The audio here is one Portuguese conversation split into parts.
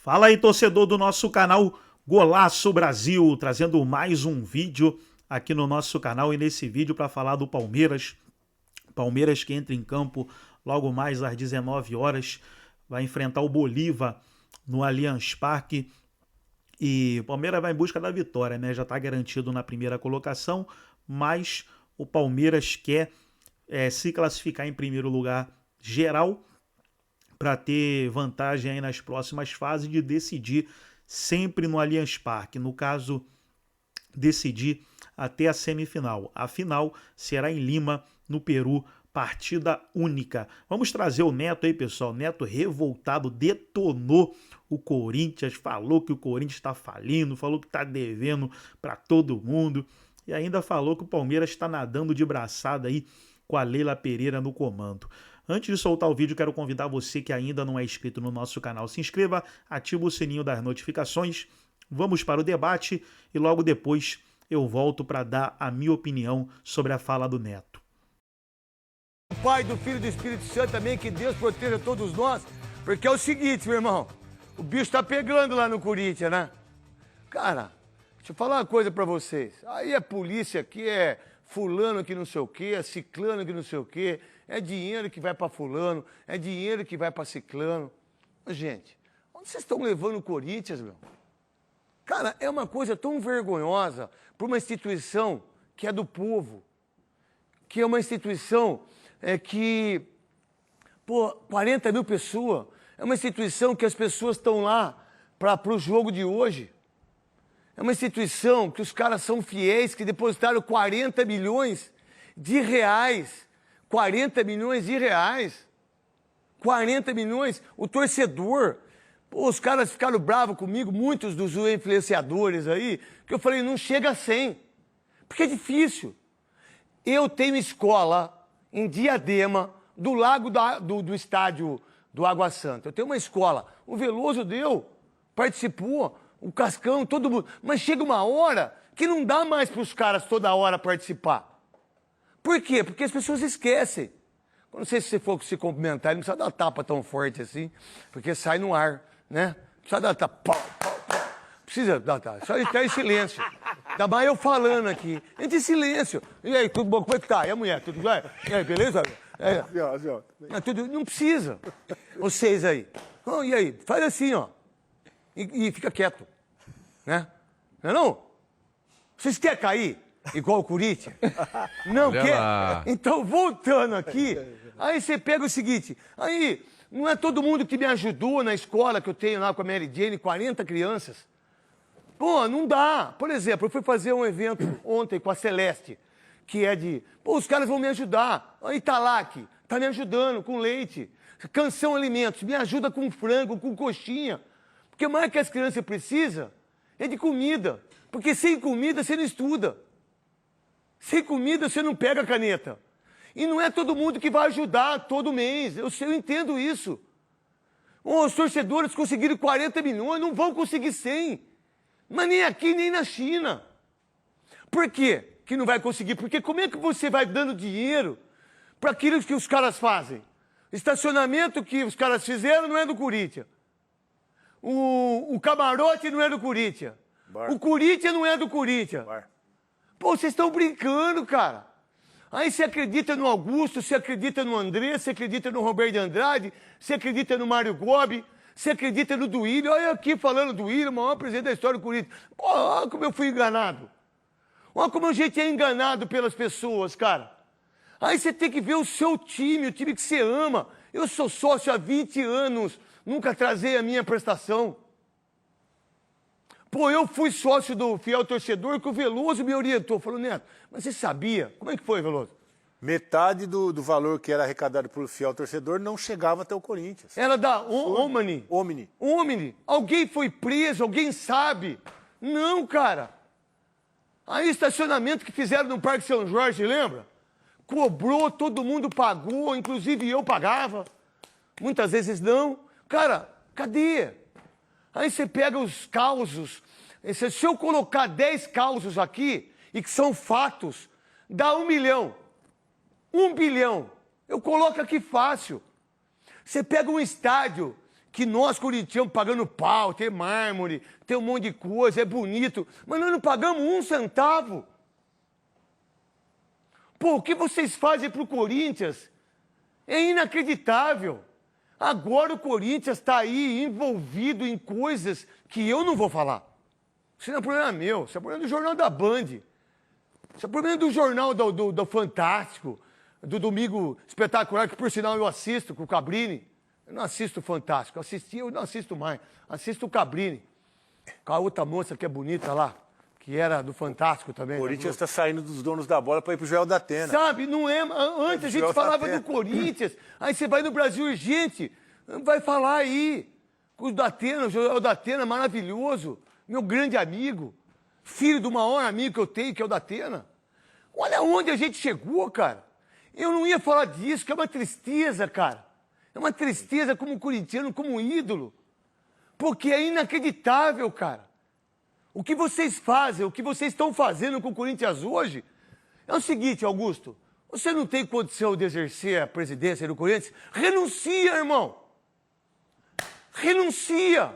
Fala aí, torcedor do nosso canal Golaço Brasil, trazendo mais um vídeo aqui no nosso canal e nesse vídeo para falar do Palmeiras. Palmeiras que entra em campo logo mais às 19 horas, vai enfrentar o Bolívar no Allianz Parque e o Palmeiras vai em busca da vitória, né? Já está garantido na primeira colocação, mas o Palmeiras quer se classificar em primeiro lugar geral para ter vantagem aí nas próximas fases de decidir sempre no Allianz Parque. No caso, decidir até a semifinal. A final será em Lima, no Peru, partida única. Vamos trazer o Neto aí, pessoal. Neto revoltado, detonou o Corinthians, falou que o Corinthians está falindo, falou que está devendo para todo mundo e ainda falou que o Palmeiras está nadando de braçada aí com a Leila Pereira no comando. Antes de soltar o vídeo, quero convidar você que ainda não é inscrito no nosso canal. Se inscreva, ativa o sininho das notificações. Vamos para o debate e logo depois eu volto para dar a minha opinião sobre a fala do Neto. O Pai, do Filho e do Espírito Santo também, que Deus proteja todos nós, porque é o seguinte, meu irmão, o bicho tá pegando lá no Corinthians, né? Cara, deixa eu falar uma coisa pra vocês. Aí a polícia aqui é fulano que não sei o quê, é ciclano que não sei o quê, é dinheiro que vai pra fulano, é dinheiro que vai pra ciclano. Gente, onde vocês estão levando o Corinthians, meu? Cara, é uma coisa tão vergonhosa para uma instituição que é do povo, que é uma instituição que, pô, 40 mil pessoas, é uma instituição que as pessoas estão lá para o jogo de hoje. É uma instituição que os caras são fiéis, que depositaram 40 milhões de reais. 40 milhões de reais. 40 milhões. O torcedor. Pô, os caras ficaram bravos comigo, muitos dos influenciadores aí, que eu falei, não chega a 100. Porque é difícil. Eu tenho escola em Diadema, do lado do estádio do Água Santa. Eu tenho uma escola. O Veloso participou. O Cascão, todo mundo. Mas chega uma hora que não dá mais para os caras toda hora participar. Por quê? Porque as pessoas esquecem. Não sei se você for se cumprimentar, ele não precisa dar tapa tão forte assim, porque sai no ar, né? Não precisa dar tapa. Pau, pau, pau. Precisa dar tapa. Só estar em silêncio. Ainda mais eu falando aqui. Entre em silêncio. E aí, tudo bom? Como é que tá? E a mulher? Tudo bem? E aí, beleza? Não precisa. Vocês aí. Oh, e aí? Faz assim, ó. E fica quieto. Né? Não é não? Vocês querem cair igual o Corinthians? Não quer? Então, voltando aqui, aí você pega o seguinte, aí não é todo mundo que me ajudou na escola que eu tenho lá com a Mary Jane, 40 crianças. Pô, não dá. Por exemplo, eu fui fazer um evento ontem com a Celeste, que é de... Pô, os caras vão me ajudar. A Italac tá me ajudando com leite. Canção Alimentos, me ajuda com frango, com coxinha. Porque mais que as crianças precisam é de comida. Porque sem comida você não estuda. Sem comida você não pega a caneta. E não é todo mundo que vai ajudar todo mês. Eu entendo isso. Os torcedores conseguiram 40 milhões, não vão conseguir 100. Mas nem aqui, nem na China. Por quê que não vai conseguir? Porque como é que você vai dando dinheiro para aquilo que os caras fazem? Estacionamento que os caras fizeram não é do Corinthians. O camarote não é do Corinthians. O Corinthians não é do Corinthians. Pô, vocês estão brincando, cara. Aí você acredita no Augusto, você acredita no André, você acredita no Roberto de Andrade, você acredita no Mário Gobi, você acredita no Duílio. Olha aqui falando do Duílio, o maior presidente da história do Corinthians. Pô, olha como eu fui enganado. Olha como a gente é enganado pelas pessoas, cara. Aí você tem que ver o seu time, o time que você ama. Eu sou sócio há 20 anos. Nunca atrasei a minha prestação. Pô, eu fui sócio do Fiel Torcedor que o Veloso me orientou. Falou, Neto, mas você sabia? Como é que foi, Veloso? Metade do valor que era arrecadado pelo Fiel Torcedor não chegava até o Corinthians. Era da Omni. Omni. Alguém foi preso, alguém sabe. Não, cara. Aí estacionamento que fizeram no Parque São Jorge, lembra? Cobrou, todo mundo pagou, inclusive eu pagava. Muitas vezes não. Cara, cadê? Aí você pega os causos. Se eu colocar 10 causos aqui, e que são fatos, dá 1 milhão. 1 bilhão. Eu coloco aqui fácil. Você pega um estádio que nós, corintianos, pagando pau, tem mármore, tem um monte de coisa, é bonito, mas nós não pagamos 1 centavo. Pô, o que vocês fazem pro Corinthians é inacreditável. Agora o Corinthians está aí envolvido em coisas que eu não vou falar. Isso não é problema meu, isso é problema do Jornal da Band. Isso é problema do Jornal do Fantástico, do Domingo Espetacular, que por sinal eu assisto com o Cabrini. Eu não assisto o Fantástico, eu não assisto mais. Assisto o Cabrini, com a outra moça que é bonita lá, que era do Fantástico também. O Corinthians está saindo dos donos da bola para ir pro Joel da Atena. Sabe, não é... Antes a gente falava do Corinthians, aí você vai no Brasil Urgente, vai falar aí. O da Atena, o Joel da Atena, maravilhoso, meu grande amigo, filho do maior amigo que eu tenho, que é o da Atena. Olha onde a gente chegou, cara. Eu não ia falar disso, que é uma tristeza, cara. É uma tristeza como corintiano, como ídolo. Porque é inacreditável, cara. O que vocês fazem, o que vocês estão fazendo com o Corinthians hoje, é o seguinte, Augusto. Você não tem condição de exercer a presidência do Corinthians? Renuncia, irmão. Renuncia.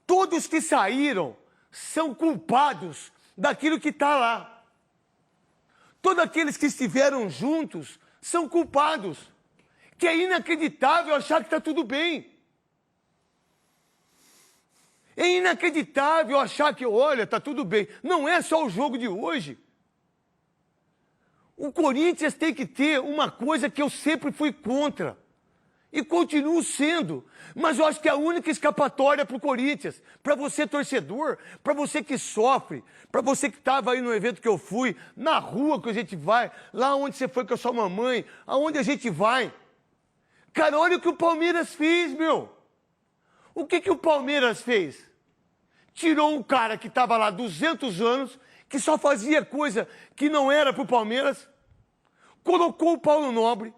Todos que saíram são culpados daquilo que está lá. Todos aqueles que estiveram juntos são culpados. Que é inacreditável achar que está tudo bem. É inacreditável achar que, olha, está tudo bem. Não é só o jogo de hoje. O Corinthians tem que ter uma coisa que eu sempre fui contra. E continuo sendo. Mas eu acho que é a única escapatória para o Corinthians, para você torcedor, para você que sofre, para você que estava aí no evento que eu fui, na rua que a gente vai, lá onde você foi com a sua mamãe, aonde a gente vai. Cara, olha o que o Palmeiras fez, meu. O que o Palmeiras fez? Tirou um cara que estava lá 200 anos, que só fazia coisa que não era pro Palmeiras, colocou o Paulo Nobre,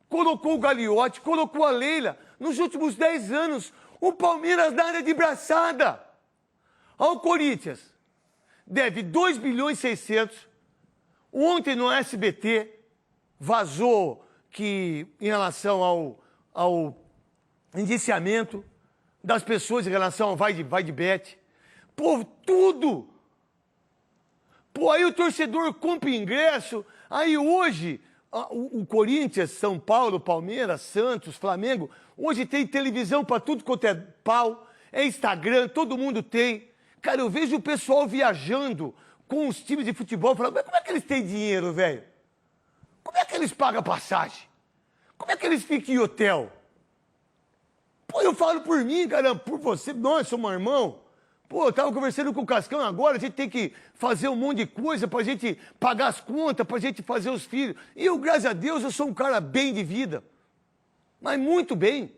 colocou o Gagliotti, colocou a Leila. Nos últimos 10 anos, o Palmeiras nada de braçada. Ao Corinthians, deve 2 bilhões e 600. Ontem no SBT, vazou que em relação ao indiciamento das pessoas em relação ao vai de bet. Pô, tudo. Pô, aí o torcedor compra ingresso, aí hoje o Corinthians, São Paulo, Palmeiras, Santos, Flamengo, hoje tem televisão para tudo quanto é pau, é Instagram, todo mundo tem. Cara, eu vejo o pessoal viajando com os times de futebol, falando, mas como é que eles têm dinheiro, velho? Como é que eles pagam passagem? Como é que eles ficam em hotel? Pô, eu falo por mim, cara, por você, nós somos irmão. Pô, eu tava conversando com o Cascão agora, a gente tem que fazer um monte de coisa pra gente pagar as contas, pra gente fazer os filhos. E eu, graças a Deus, eu sou um cara bem de vida. Mas muito bem.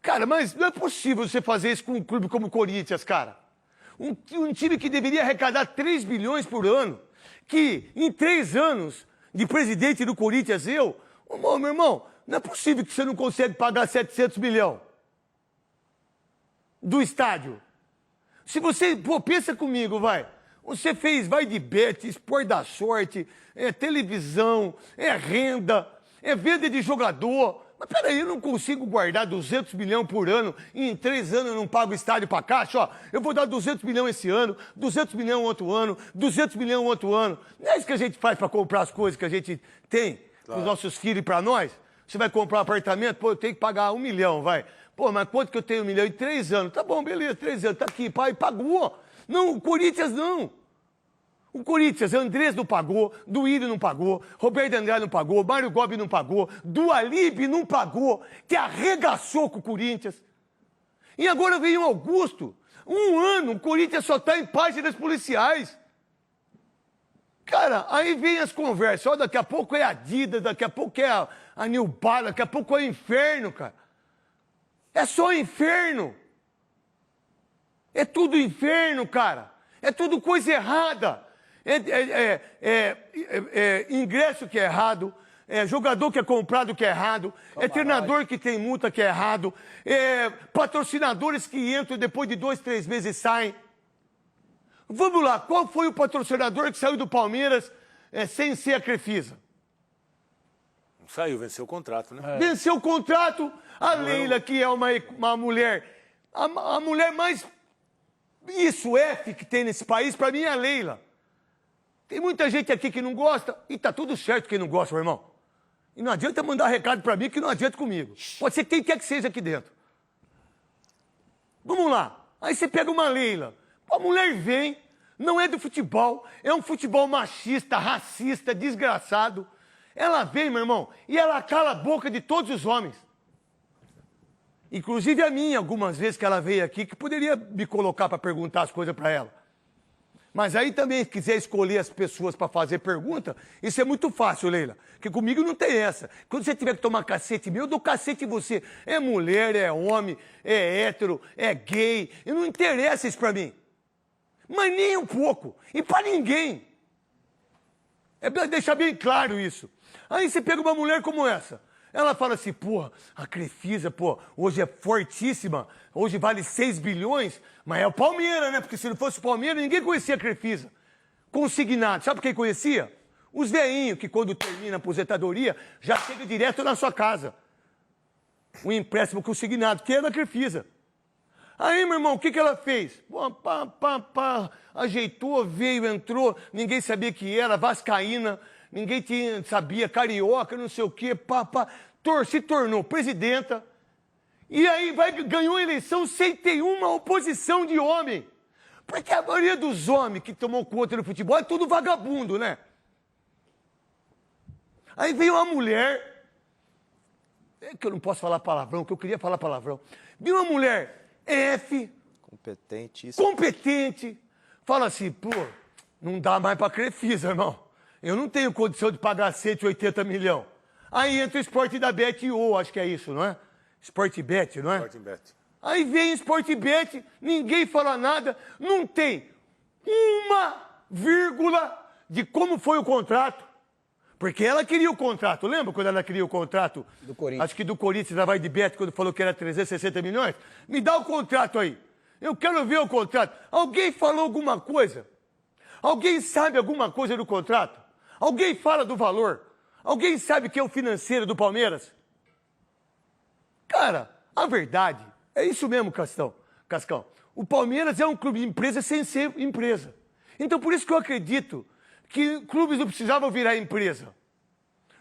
Cara, mas não é possível você fazer isso com um clube como o Corinthians, cara. Um time que deveria arrecadar 3 bilhões por ano, que em 3 anos de presidente do Corinthians, meu irmão, não é possível que você não consegue pagar 700 milhões do estádio. Se você, pô, pensa comigo, vai. Você fez vai de bet, Sport da Sorte, é televisão, é renda, é venda de jogador. Mas peraí, eu não consigo guardar 200 milhões por ano e em 3 anos eu não pago estádio para caixa, ó. Eu vou dar 200 milhões esse ano, 200 milhões outro ano, 200 milhões outro ano. Não é isso que a gente faz para comprar as coisas que a gente tem para os nossos filhos e para nós? Você vai comprar um apartamento, pô, eu tenho que pagar 1 milhão, vai. Pô, mas quanto que eu tenho 1 milhão? Em 3 anos. Tá bom, beleza, 3 anos, tá aqui, pai, pagou. Não, o Corinthians não. O Corinthians, Andrés não pagou, Duílio não pagou, Roberto Andrade não pagou, Mário Gobi não pagou, Dualib não pagou, que arregaçou com o Corinthians. E agora vem o Augusto. 1 ano, o Corinthians só tá em páginas policiais. Cara, aí vem as conversas, ó, daqui a pouco é a Adidas, daqui a pouco é a New Balance, daqui a pouco é o inferno, cara. É só inferno. É tudo inferno, cara. É tudo coisa errada. Ingresso que é errado, jogador que é comprado que é errado, treinador que tem multa que é errado, patrocinadores que entram e depois de 2, 3 meses saem. Vamos lá, qual foi o patrocinador que saiu do Palmeiras sem ser a Crefisa? Saiu, venceu o contrato, né? Venceu o contrato, A Leila, que é uma mulher, a mulher mais F que tem nesse país, pra mim é a Leila. Tem muita gente aqui que não gosta, e tá tudo certo quem não gosta, meu irmão. E não adianta mandar recado pra mim que não adianta comigo. Pode ser quem quer que seja aqui dentro. Vamos lá. Aí você pega uma Leila. A mulher vem, não é do futebol, é um futebol machista, racista, desgraçado. Ela vem, meu irmão, e ela cala a boca de todos os homens. Inclusive a minha, algumas vezes que ela veio aqui, que poderia me colocar para perguntar as coisas para ela. Mas aí também, se quiser escolher as pessoas para fazer pergunta, isso é muito fácil, Leila. Porque comigo não tem essa. Quando você tiver que tomar cacete meu, eu dou cacete em você. É mulher, é homem, é hétero, é gay. E não interessa isso para mim. Mas nem um pouco. E para ninguém. É deixar bem claro isso. Aí você pega uma mulher como essa. Ela fala assim, porra, a Crefisa, pô, hoje é fortíssima, hoje vale 6 bilhões, mas é o Palmeiras, né? Porque se não fosse o Palmeiras, ninguém conhecia a Crefisa. Consignado, sabe quem conhecia? Os veinhos, que quando termina a aposentadoria, já chega direto na sua casa. Um empréstimo consignado, que é da Crefisa. Aí, meu irmão, o que ela fez? Pá, ajeitou, veio, entrou, ninguém sabia que era, vascaína, ninguém sabia, carioca, não sei o quê, se tornou presidenta. E aí ganhou a eleição sem ter uma oposição de homem. Porque a maioria dos homens que tomou conta do futebol é tudo vagabundo, né? Aí veio uma mulher, é que eu não posso falar palavrão, que eu queria falar palavrão. Veio uma mulher F, competente, fala assim, pô, não dá mais pra Crefisa, irmão. Eu não tenho condição de pagar 180 milhões. Aí entra o Sport da Bet.io, acho que é isso, não é? Sportbet, não é? Sportbet. Aí vem Sportbet, ninguém fala nada, não tem uma vírgula de como foi o contrato. Porque ela queria o contrato, lembra quando ela queria o contrato? Do Corinthians. Acho que do Corinthians, da Vai de Bet, quando falou que era 360 milhões. Me dá o contrato aí. Eu quero ver o contrato. Alguém falou alguma coisa? Alguém sabe alguma coisa do contrato? Alguém fala do valor? Alguém sabe que é o financeiro do Palmeiras? Cara, a verdade é isso mesmo, Cascão. O Palmeiras é um clube de empresa sem ser empresa. Então, por isso que eu acredito que clubes não precisavam virar empresa.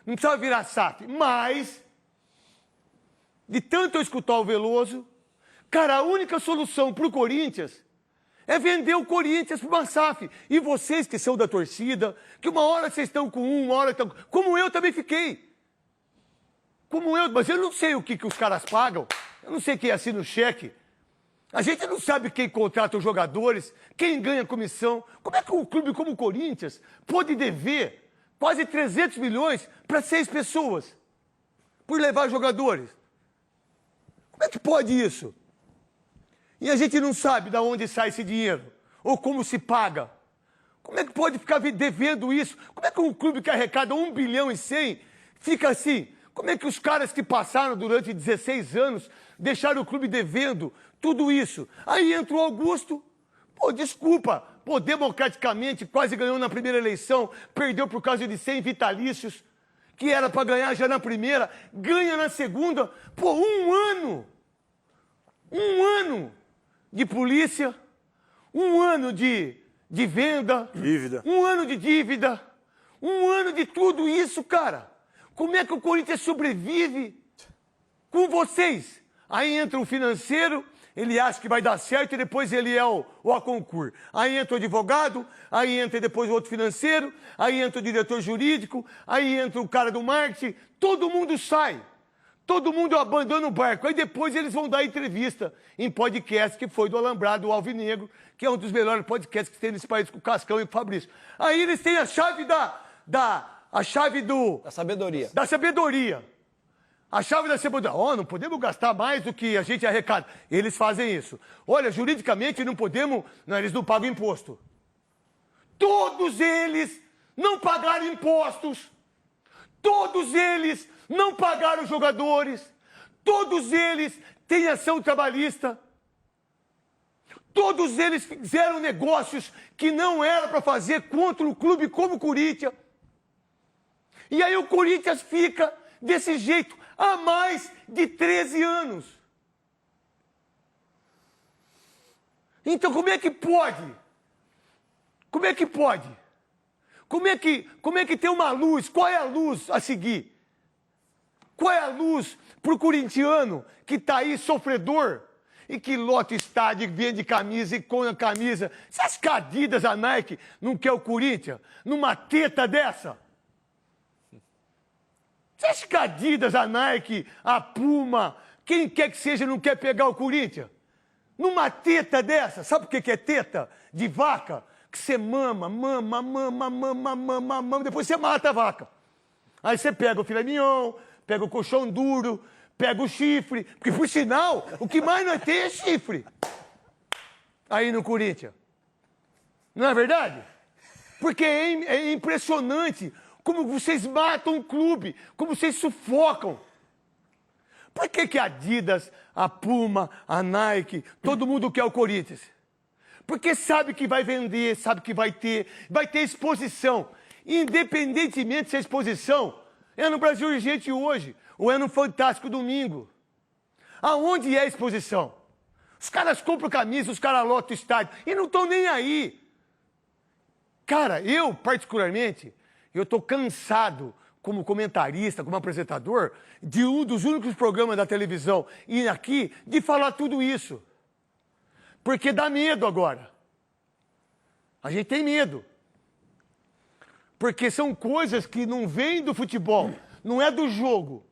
Não precisava virar SAF. Mas, de tanto eu escutar o Veloso, cara, a única solução para o Corinthians é vender o Corinthians para uma SAF. E vocês que são da torcida, que uma hora vocês estão com um, uma hora estão... Como eu também fiquei. Mas eu não sei o que os caras pagam. Eu não sei quem assina o cheque. A gente não sabe quem contrata os jogadores, quem ganha comissão. Como é que um clube como o Corinthians pode dever quase 300 milhões para 6 pessoas por levar jogadores? Como é que pode isso? E a gente não sabe de onde sai esse dinheiro, ou como se paga. Como é que pode ficar devendo isso? Como é que um clube que arrecada 1 bilhão e 100 fica assim? Como é que os caras que passaram durante 16 anos deixaram o clube devendo tudo isso? Aí entra o Augusto, desculpa, democraticamente quase ganhou na primeira eleição, perdeu por causa de 100 vitalícios, que era para ganhar já na primeira, ganha na segunda, 1 ano de polícia, 1 ano de venda, Dívida. 1 ano de dívida, 1 ano de tudo isso, cara. Como é que o Corinthians sobrevive com vocês? Aí entra o financeiro, ele acha que vai dar certo e depois ele é o Aconcur. Aí entra o advogado, aí entra depois o outro financeiro, aí entra o diretor jurídico, aí entra o cara do marketing, todo mundo sai. Todo mundo abandona o barco. Aí depois eles vão dar entrevista em podcast, que foi do Alambrado, o Alvinegro, que é um dos melhores podcasts que tem nesse país, com o Cascão e o Fabrício. Aí eles têm a chave a chave Da sabedoria. Da sabedoria. A chave da sabedoria. Não podemos gastar mais do que a gente arrecada. Eles fazem isso. Olha, juridicamente não podemos... Não, eles não pagam imposto. Todos eles não pagaram impostos. Todos eles não pagaram os jogadores. Todos eles têm ação trabalhista. Todos eles fizeram negócios que não era para fazer contra um clube como o Corinthians. E aí o Corinthians fica desse jeito, há mais de 13 anos. Então como é que pode? Como é que pode? Como é que tem uma luz? Qual é a luz a seguir? Qual é a luz para o corintiano que está aí sofredor e que lota o estádio, vende camisa e come a camisa? Você acha que a Adidas, a Nike, não quer o Corinthians? Numa teta dessa? Você acha que a Adidas, a Nike, a Puma, quem quer que seja, não quer pegar o Corinthians? Numa teta dessa? Sabe o que é teta de vaca? Que você mama, depois você mata a vaca. Aí você pega o filé mignon, pega o colchão duro, pega o chifre, porque por sinal, o que mais nós temos é chifre. Aí no Corinthians. Não é verdade? Porque é impressionante como vocês matam o clube, como vocês sufocam. Por que a Adidas, a Puma, a Nike, todo mundo quer o Corinthians? Porque sabe que vai vender, sabe que vai ter exposição. Independentemente se a exposição é no Brasil Urgente hoje ou é no Fantástico domingo. Aonde é a exposição? Os caras compram camisa, os caras lotam o estádio e não estão nem aí. Cara, eu particularmente, eu estou cansado como comentarista, como apresentador, de um dos únicos programas da televisão e aqui de falar tudo isso. Porque dá medo agora. A gente tem medo. Porque são coisas que não vêm do futebol, não é do jogo.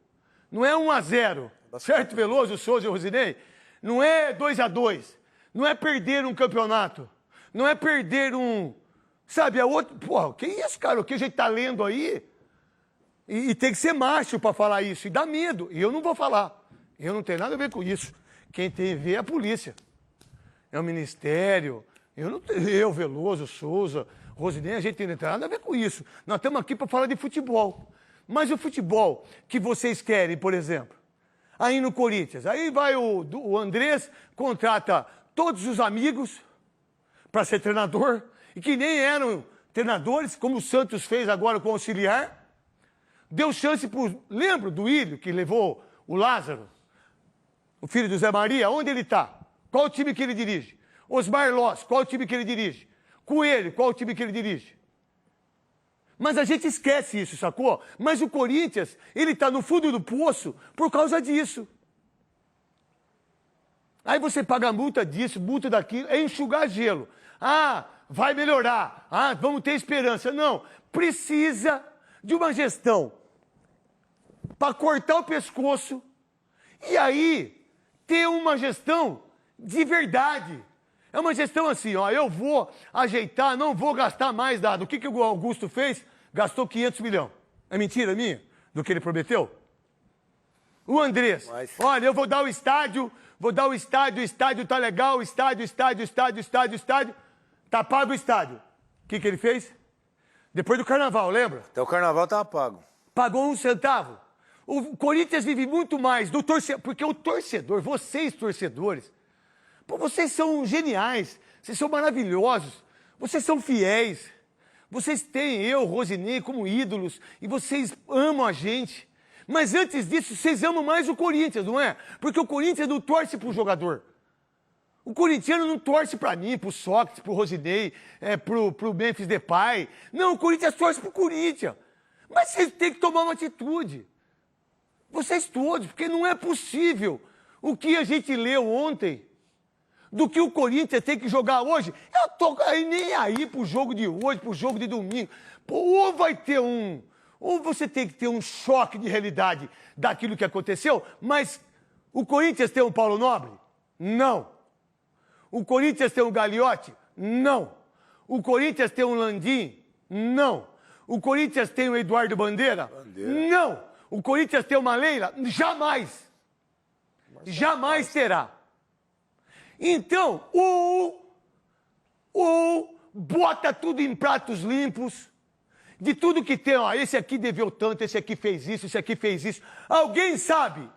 Não é 1-0, certo, Veloso, Souza e Rosinei? Não é 2-2. Não é perder um campeonato. Não é perder um... Sabe, é outro... Porra, que isso, cara? O que a gente tá lendo aí? E tem que ser macho para falar isso. E dá medo. E eu não vou falar. Eu não tenho nada a ver com isso. Quem tem a ver é a polícia. É o Ministério. Eu, Veloso, Souza, Rosinei, a gente não tem nada a ver com isso. Nós estamos aqui para falar de futebol. Mas o futebol que vocês querem, por exemplo, aí no Corinthians, aí vai o Andrés, contrata todos os amigos para ser treinador, e que nem eram treinadores, como o Santos fez agora com o auxiliar. Deu chance para... Lembra do Ilho, que levou o Lázaro, o filho do Zé Maria? Onde ele está? Qual o time que ele dirige? Osmar Loss, qual o time que ele dirige? Coelho, qual o time que ele dirige? Mas a gente esquece isso, sacou? Mas o Corinthians, ele está no fundo do poço por causa disso. Aí você paga multa disso, multa daquilo, é enxugar gelo. Ah, vai melhorar. Ah, vamos ter esperança. Não, precisa de uma gestão para cortar o pescoço e aí ter uma gestão de verdade. É uma gestão assim, ó, eu vou ajeitar, não vou gastar mais dado. O que o Augusto fez? Gastou 500 milhões. É mentira minha? Do que ele prometeu? O Andrés, olha, eu vou dar o estádio, o estádio tá legal, estádio. Tá pago o estádio. O que ele fez? Depois do carnaval, lembra? Até o carnaval tava pago. Pagou 1 centavo. O Corinthians vive muito mais do torcedor, porque o torcedor, vocês torcedores, pô, vocês são geniais, vocês são maravilhosos, vocês são fiéis, vocês têm eu, Rosinei, como ídolos, e vocês amam a gente. Mas antes disso, vocês amam mais o Corinthians, não é? Porque o Corinthians não torce pro jogador. O corintiano não torce para mim, pro Sócrates, pro Rosinei, pro Memphis Depay. Não, o Corinthians torce pro Corinthians. Mas vocês têm que tomar uma atitude. Vocês todos, porque não é possível o que a gente leu ontem, do que o Corinthians tem que jogar hoje. Eu tô nem aí pro jogo de hoje, pro jogo de domingo. Pô, ou você tem que ter um choque de realidade daquilo que aconteceu, mas o Corinthians tem um Paulo Nobre? Não. O Corinthians tem um Gagliotti? Não. O Corinthians tem um Landim? Não. O Corinthians tem o Eduardo Bandeira? Não. O Corinthians tem uma Leila? Jamais. Jamais terá. Então, ou bota tudo em pratos limpos, de tudo que tem, ó, esse aqui deveu tanto, esse aqui fez isso, esse aqui fez isso. Alguém sabe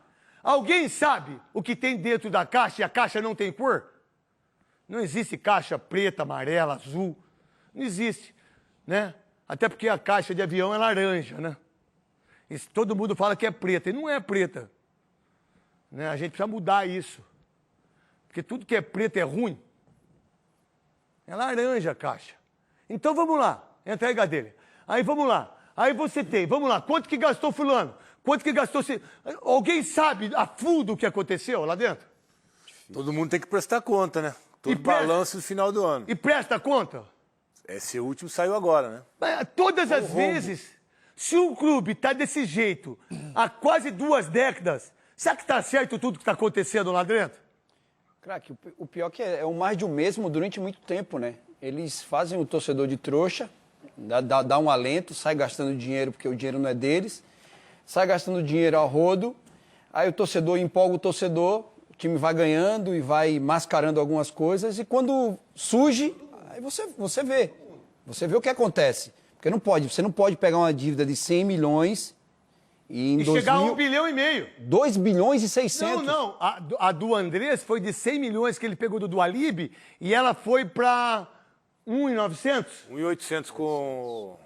o que tem dentro da caixa e a caixa não tem cor? Não existe caixa preta, amarela, azul. Não existe, né? Até porque a caixa de avião é laranja, né? Todo mundo fala que é preta, e não é preta. Né? A gente precisa mudar isso. Porque tudo que é preto é ruim. É laranja a caixa. Então vamos lá, entrega dele. Aí vamos lá. Aí você tem, vamos lá, quanto que gastou fulano? Quanto que gastou... Alguém sabe a fundo o que aconteceu lá dentro? Todo mundo tem que prestar conta, né? Todo balanço no final do ano. E presta conta? Esse último saiu agora, né? Todas as vezes, se um clube está desse jeito há quase 2 décadas, será que está certo tudo que está acontecendo lá dentro? Craque, o pior que é o mais de o mesmo durante muito tempo, né? Eles fazem o torcedor de trouxa, dá um alento, sai gastando dinheiro porque o dinheiro não é deles, sai gastando dinheiro a rodo, aí o torcedor empolga o torcedor, o time vai ganhando e vai mascarando algumas coisas, e quando surge, aí você vê o que acontece. Porque você não pode pegar uma dívida de 100 milhões e chegar a 1,5 bilhão. 2 bilhões e 600. Não. A do Andrés foi de 100 milhões que ele pegou do Dualib e ela foi para 1,900. 1.800 com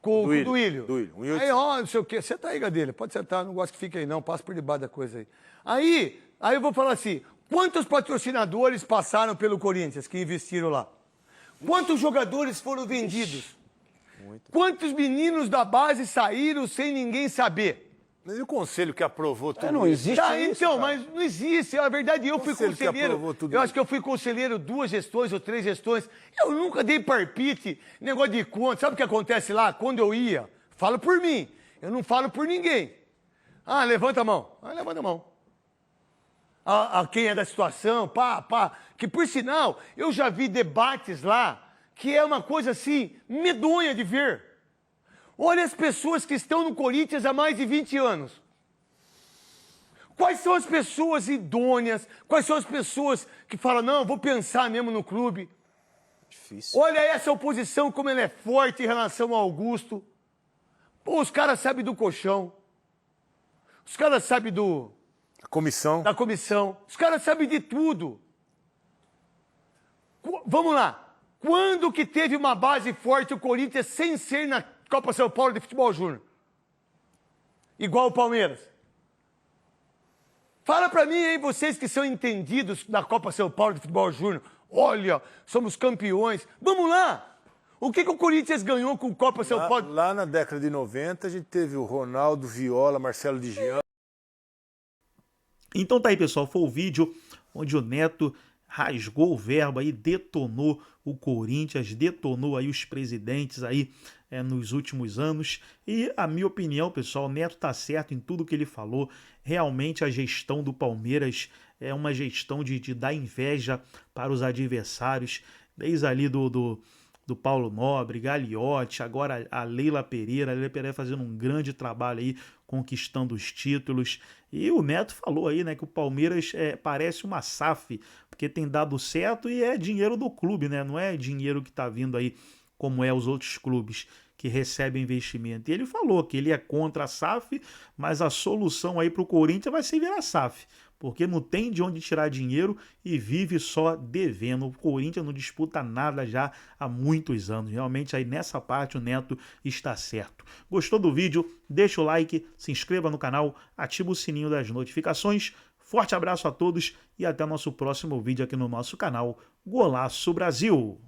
o Duílio. 1.800. Aí, ó, não sei o quê. Senta aí, Gadelha. Pode sentar, não gosto que fique aí não. Passa por debaixo da coisa aí. Aí eu vou falar assim, quantos patrocinadores passaram pelo Corinthians que investiram lá? Quantos jogadores foram vendidos? Muito. Quantos meninos da base saíram sem ninguém saber? Mas e o conselho que aprovou tudo não isso? existe isso, então, cara. mas não existe. A verdade, eu fui Conselho que conselheiro. aprovou tudo Eu isso. acho que eu fui conselheiro 2 gestões ou 3 gestões. Eu nunca dei palpite, negócio de conta. Sabe o que acontece lá? Quando eu ia, falo por mim. Eu não falo por ninguém. Ah, levanta a mão. Ah, levanta a mão. Quem é da situação, pá. Que, por sinal, eu já vi debates lá que é uma coisa assim, medonha de ver. Olha as pessoas que estão no Corinthians há mais de 20 anos. Quais são as pessoas idôneas? Quais são as pessoas que falam, não, vou pensar mesmo no clube? Difícil. Olha essa oposição, como ela é forte em relação ao Augusto. Pô, os caras sabem do colchão. Os caras sabem Comissão. da comissão. Os caras sabem de tudo. Vamos lá. Quando que teve uma base forte o Corinthians sem ser na Copa São Paulo de Futebol Júnior? Igual o Palmeiras. Fala pra mim aí, vocês que são entendidos da Copa São Paulo de Futebol Júnior. Olha, somos campeões. Vamos lá. O que o Corinthians ganhou com Copa São Paulo? Lá na década de 90, a gente teve o Ronaldo, Viola, Marcelo de Jean. Então tá aí, pessoal, foi o vídeo onde o Neto rasgou o verbo aí, detonou o Corinthians, detonou aí os presidentes aí nos últimos anos. E a minha opinião, pessoal, o Neto tá certo em tudo que ele falou. Realmente a gestão do Palmeiras é uma gestão de dar inveja para os adversários, desde ali do Paulo Nobre, Gagliotti, agora a Leila Pereira fazendo um grande trabalho aí, conquistando os títulos. E o Neto falou aí, né, que o Palmeiras parece uma SAF, porque tem dado certo e é dinheiro do clube, né, não é dinheiro que tá vindo aí como os outros clubes que recebem investimento. E ele falou que ele é contra a SAF, mas a solução aí para o Corinthians vai ser virar SAF, porque não tem de onde tirar dinheiro e vive só devendo. O Corinthians não disputa nada já há muitos anos. Realmente aí nessa parte o Neto está certo. Gostou do vídeo? Deixa o like, se inscreva no canal, ativa o sininho das notificações. Forte abraço a todos e até o nosso próximo vídeo aqui no nosso canal Golaço Brasil.